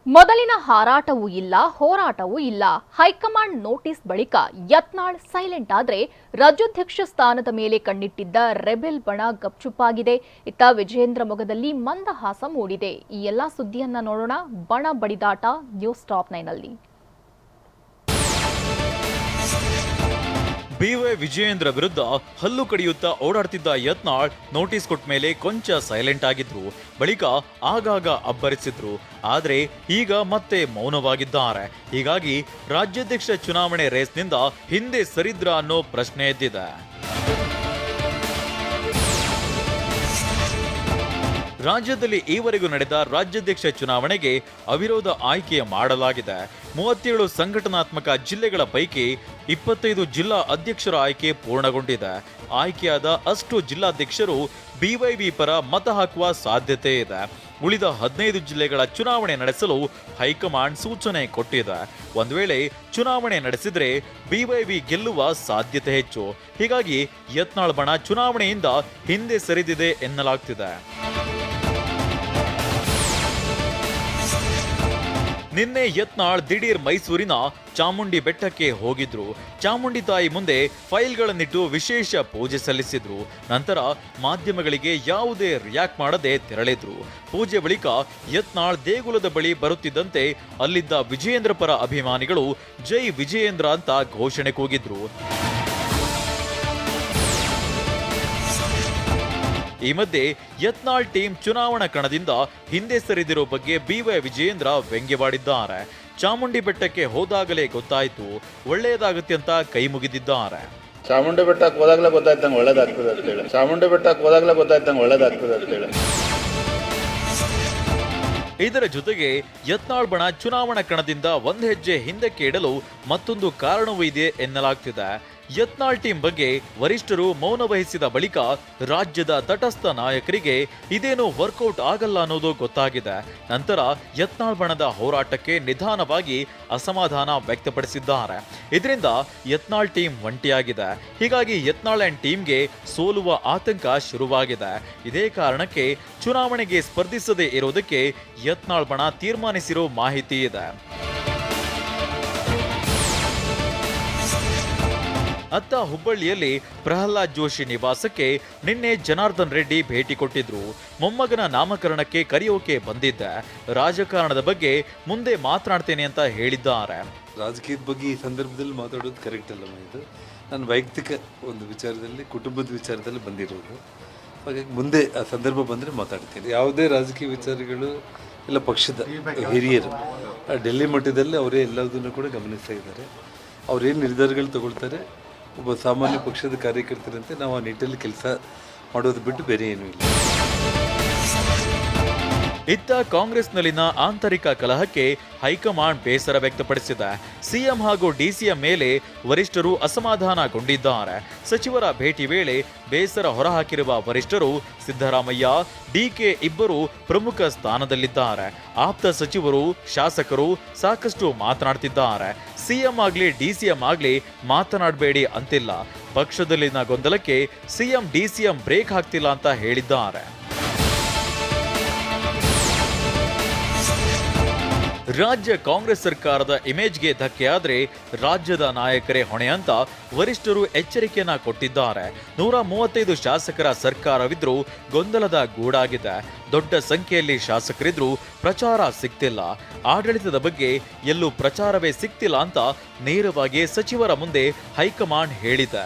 ಮೊದಲಿನ ಹಾರಾಟವೂ ಇಲ್ಲ, ಹೋರಾಟವೂ ಇಲ್ಲ. ಹೈಕಮಾಂಡ್ ನೋಟಿಸ್ ಬಳಿಕ ಯತ್ನಾಳ್ ಸೈಲೆಂಟ್ ಆದ್ರೆ ರಾಜ್ಯಾಧ್ಯಕ್ಷ ಸ್ಥಾನದ ಮೇಲೆ ಕಣ್ಣಿಟ್ಟಿದ್ದ ರೆಬೆಲ್ ಬಣ ಗಪ್ಚುಪ್ಪಾಗಿದೆ. ಇತ್ತ ವಿಜಯೇಂದ್ರ ಮೊಗದಲ್ಲಿ ಮಂದಹಾಸ ಮೂಡಿದೆ. ಈ ಎಲ್ಲಾ ಸುದ್ದಿಯನ್ನ ನೋಡೋಣ. ಬಣ ಬಡಿದಾಟ ನ್ಯೂಸ್ ಟಾಪ್ 9 ನಲ್ಲಿ. ಬಿವೈ ವಿಜಯೇಂದ್ರ ವಿರುದ್ಧ ಹಲ್ಲು ಕಡಿಯುತ್ತಾ ಓಡಾಡ್ತಿದ್ದ ಯತ್ನಾಳ್ ನೋಟಿಸ್ ಕೊಟ್ಟ ಮೇಲೆ ಕೊಂಚ ಸೈಲೆಂಟ್ ಆಗಿದ್ರು. ಬಳಿಕ ಆಗಾಗ ಅಬ್ಬರಿಸಿದ್ರು. ಆದ್ರೆ ಈಗ ಮತ್ತೆ ಮೌನವಾಗಿದ್ದಾರೆ. ಹೀಗಾಗಿ ರಾಜ್ಯಾಧ್ಯಕ್ಷ ಚುನಾವಣೆ ರೇಸ್ನಿಂದ ಹಿಂದೆ ಸರಿದ್ರ ಅನ್ನೋ ಪ್ರಶ್ನೆ ಎದ್ದಿದೆ. ರಾಜ್ಯದಲ್ಲಿ ಈವರೆಗೂ ನಡೆದ ರಾಜ್ಯಾಧ್ಯಕ್ಷ ಚುನಾವಣೆಗೆ ಅವಿರೋಧ ಆಯ್ಕೆ ಮಾಡಲಾಗಿದೆ. 37 ಸಂಘಟನಾತ್ಮಕ ಜಿಲ್ಲೆಗಳ ಪೈಕಿ 25 ಜಿಲ್ಲಾ ಅಧ್ಯಕ್ಷರ ಆಯ್ಕೆ ಪೂರ್ಣಗೊಂಡಿದೆ. ಆಯ್ಕೆಯಾದ ಅಷ್ಟು ಜಿಲ್ಲಾಧ್ಯಕ್ಷರು ಬಿವೈಬಿ ಪರ ಮತ ಹಾಕುವ ಸಾಧ್ಯತೆ ಇದೆ. ಉಳಿದ 15 ಜಿಲ್ಲೆಗಳ ಚುನಾವಣೆ ನಡೆಸಲು ಹೈಕಮಾಂಡ್ ಸೂಚನೆ ಕೊಟ್ಟಿದೆ. ಒಂದು ವೇಳೆ ಚುನಾವಣೆ ನಡೆಸಿದ್ರೆ ಬಿವೈಬಿ ಗೆಲ್ಲುವ ಸಾಧ್ಯತೆ ಹೆಚ್ಚು. ಹೀಗಾಗಿ ಯತ್ನಾಳ್ ಬಣ ಚುನಾವಣೆಯಿಂದ ಹಿಂದೆ ಸರಿದಿದೆ ಎನ್ನಲಾಗ್ತಿದೆ. ನಿನ್ನೆ ಯತ್ನಾಳ್ ದಿಢೀರ್ ಮೈಸೂರಿನ ಚಾಮುಂಡಿ ಬೆಟ್ಟಕ್ಕೆ ಹೋಗಿದ್ರು. ಚಾಮುಂಡಿ ತಾಯಿ ಮುಂದೆ ಫೈಲ್ಗಳನ್ನಿಟ್ಟು ವಿಶೇಷ ಪೂಜೆ ಸಲ್ಲಿಸಿದ್ರು. ನಂತರ ಮಾಧ್ಯಮಗಳಿಗೆ ಯಾವುದೇ ರಿಯಾಕ್ಟ್ ಮಾಡದೆ ತೆರಳಿದ್ರು. ಪೂಜೆ ಬಳಿಕ ಯತ್ನಾಳ್ ದೇಗುಲದ ಬಳಿ ಬರುತ್ತಿದ್ದಂತೆ ಅಲ್ಲಿದ್ದ ವಿಜಯೇಂದ್ರ ಪರ ಅಭಿಮಾನಿಗಳು ಜೈ ವಿಜಯೇಂದ್ರ ಅಂತ ಘೋಷಣೆ ಕೂಗಿದ್ರು. ಈ ಮಧ್ಯೆ ಯತ್ನಾಳ್ ಟೀಮ್ ಚುನಾವಣಾ ಕಣದಿಂದ ಹಿಂದೆ ಸರಿದಿರೋ ಬಗ್ಗೆ ಬಿವೈ ವಿಜಯೇಂದ್ರ ವ್ಯಂಗ್ಯವಾಡಿದ್ದಾರೆ. ಚಾಮುಂಡಿ ಬೆಟ್ಟಕ್ಕೆ ಹೋದಾಗಲೇ ಗೊತ್ತಾಯ್ತು, ಒಳ್ಳೆಯದಾಗುತ್ತೆ ಅಂತ ಕೈ ಮುಗಿದಿದ್ದಾರೆ. ಚಾಮುಂಡಿ ಬೆಟ್ಟಕ್ಕೆ ಹೋದಾಗಲೇ ಗೊತ್ತಾಯ್ತಂಗೆ ಒಳ್ಳೇದಾಗ್ತದೆ ಅಂತ ಹೇಳಿ. ಚಾಮುಂಡಿ ಬೆಟ್ಟಕ್ಕೆ ಹೋದಾಗಲೇ ಗೊತ್ತಾಯ್ತಂಗೆ ಒಳ್ಳೇದಾಗ್ತದೆ ಅಂತ ಹೇಳಿ. ಇದರ ಜೊತೆಗೆ ಯತ್ನಾಳ್ ಬಣ ಚುನಾವಣಾ ಕಣದಿಂದ ಒಂದು ಹೆಜ್ಜೆ ಹಿಂದಕ್ಕೆ ಇಡಲು ಮತ್ತೊಂದು ಕಾರಣವೂ ಇದೆ ಎನ್ನಲಾಗ್ತಿದೆ. ಯತ್ನಾಳ್ ಟೀಮ್ ಬಗ್ಗೆ ವರಿಷ್ಠರು ಮೌನ ವಹಿಸಿದ ಬಳಿಕ ರಾಜ್ಯದ ತಟಸ್ಥ ನಾಯಕರಿಗೆ ಇದೇನು ವರ್ಕೌಟ್ ಆಗಲ್ಲ ಅನ್ನೋದು ಗೊತ್ತಾಗಿದೆ. ನಂತರ ಯತ್ನಾಳ್ ಬಣದ ಹೋರಾಟಕ್ಕೆ ನಿಧಾನವಾಗಿ ಅಸಮಾಧಾನ ವ್ಯಕ್ತಪಡಿಸಿದ್ದಾರೆ. ಇದರಿಂದ ಯತ್ನಾಳ್ ಟೀಮ್ ಒಂಟಿಯಾಗಿದೆ. ಹೀಗಾಗಿ ಯತ್ನಾಳ್ ಅಂಡ್ ಟೀಮ್ಗೆ ಸೋಲುವ ಆತಂಕ ಶುರುವಾಗಿದೆ. ಇದೇ ಕಾರಣಕ್ಕೆ ಚುನಾವಣೆಗೆ ಸ್ಪರ್ಧಿಸದೇ ಇರೋದಕ್ಕೆ ಯತ್ನಾಳ್ ಬಣ ತೀರ್ಮಾನಿಸಿರೋ ಮಾಹಿತಿ ಇದೆ. ಅತ್ತ ಹುಬ್ಬಳ್ಳಿಯಲ್ಲಿ ಪ್ರಹ್ಲಾದ್ ಜೋಶಿ ನಿವಾಸಕ್ಕೆ ನಿನ್ನೆ ಜನಾರ್ದನ್ ರೆಡ್ಡಿ ಭೇಟಿ ಕೊಟ್ಟಿದ್ರು. ಮೊಮ್ಮಗನ ನಾಮಕರಣಕ್ಕೆ ಕರೆಯೋಕೆ ಬಂದಿದ್ದೆ. ರಾಜಕಾರಣದ ಬಗ್ಗೆ ಮುಂದೆ ಮಾತನಾಡ್ತೇನೆ ಅಂತ ಹೇಳಿದ್ದಾರೆ. ರಾಜಕೀಯದ ಬಗ್ಗೆ ಈ ಸಂದರ್ಭದಲ್ಲಿ ಮಾತಾಡೋದು ಕರೆಕ್ಟ್ ಅಲ್ಲ. ಇದು ನನ್ನ ವೈಯಕ್ತಿಕ ಒಂದು ವಿಚಾರದಲ್ಲಿ, ಕುಟುಂಬದ ವಿಚಾರದಲ್ಲಿ ಬಂದಿರೋದು. ಹಾಗಾಗಿ ಮುಂದೆ ಆ ಸಂದರ್ಭ ಬಂದರೆ ಮಾತಾಡ್ತೀನಿ. ಯಾವುದೇ ರಾಜಕೀಯ ವಿಚಾರಗಳು ಇಲ್ಲ, ಪಕ್ಷದ ಹಿರಿಯರು ಡೆಲ್ಲಿ ಮಟ್ಟದಲ್ಲಿ ಅವರೇ ಎಲ್ಲದನ್ನು ಕೂಡ ಗಮನಿಸ್ತಾ ಇದ್ದಾರೆ. ಅವರೇನು ನಿರ್ಧಾರಗಳು ತಗೊಳ್ತಾರೆ, ಒಬ್ಬ ಸಾಮಾನ್ಯ ಪಕ್ಷದ ಕಾರ್ಯಕರ್ತರಂತೆ ನಾವು ಆ ನಿಟ್ಟಲ್ಲಿ ಕೆಲಸ ಮಾಡೋದು ಬಿಟ್ಟು ಬೇರೆ ಏನೂ ಇಲ್ಲ. ಇತ್ತ ಕಾಂಗ್ರೆಸ್ನಲ್ಲಿನ ಆಂತರಿಕ ಕಲಹಕ್ಕೆ ಹೈಕಮಾಂಡ್ ಬೇಸರ ವ್ಯಕ್ತಪಡಿಸಿದೆ. ಸಿಎಂ ಹಾಗೂ ಡಿಸಿಎಂ ಮೇಲೆ ವರಿಷ್ಠರು ಅಸಮಾಧಾನಗೊಂಡಿದ್ದಾರೆ. ಸಚಿವರ ಭೇಟಿ ವೇಳೆ ಬೇಸರ ಹೊರಹಾಕಿರುವ ವರಿಷ್ಠರು ಸಿದ್ದರಾಮಯ್ಯ, ಡಿಕೆ ಇಬ್ಬರು ಪ್ರಮುಖ ಸ್ಥಾನದಲ್ಲಿದ್ದಾರೆ. ಆಪ್ತ ಸಚಿವರು, ಶಾಸಕರು ಸಾಕಷ್ಟು ಮಾತನಾಡ್ತಿದ್ದಾರೆ. ಸಿಎಂ ಆಗ್ಲಿ ಡಿಸಿಎಂ ಆಗ್ಲಿ ಮಾತನಾಡಬೇಡಿ ಅಂತಿಲ್ಲ. ಪಕ್ಷದಲ್ಲಿನ ಗೊಂದಲಕ್ಕೆ ಸಿಎಂ ಡಿಸಿಎಂ ಬ್ರೇಕ್ ಹಾಕ್ತಿಲ್ಲ ಅಂತ ಹೇಳಿದ್ದಾರೆ. ರಾಜ್ಯ ಕಾಂಗ್ರೆಸ್ ಸರ್ಕಾರದ ಇಮೇಜ್ಗೆ ಧಕ್ಕೆಯಾದ್ರೆ ರಾಜ್ಯದ ನಾಯಕರೇ ಹೊಣೆ ಅಂತ ವರಿಷ್ಠರು ಎಚ್ಚರಿಕೆಯನ್ನ ಕೊಟ್ಟಿದ್ದಾರೆ. 135 ಶಾಸಕರ ಸರ್ಕಾರವಿದ್ರೂ ಗೊಂದಲದ ಗೂಡಾಗಿದೆ. ದೊಡ್ಡ ಸಂಖ್ಯೆಯಲ್ಲಿ ಶಾಸಕರಿದ್ರೂ ಪ್ರಚಾರ ಸಿಗ್ತಿಲ್ಲ. ಆಡಳಿತದ ಬಗ್ಗೆ ಎಲ್ಲೂ ಪ್ರಚಾರವೇ ಸಿಗ್ತಿಲ್ಲ ಅಂತ ನೇರವಾಗಿ ಸಚಿವರ ಮುಂದೆ ಹೈಕಮಾಂಡ್ ಹೇಳಿದೆ.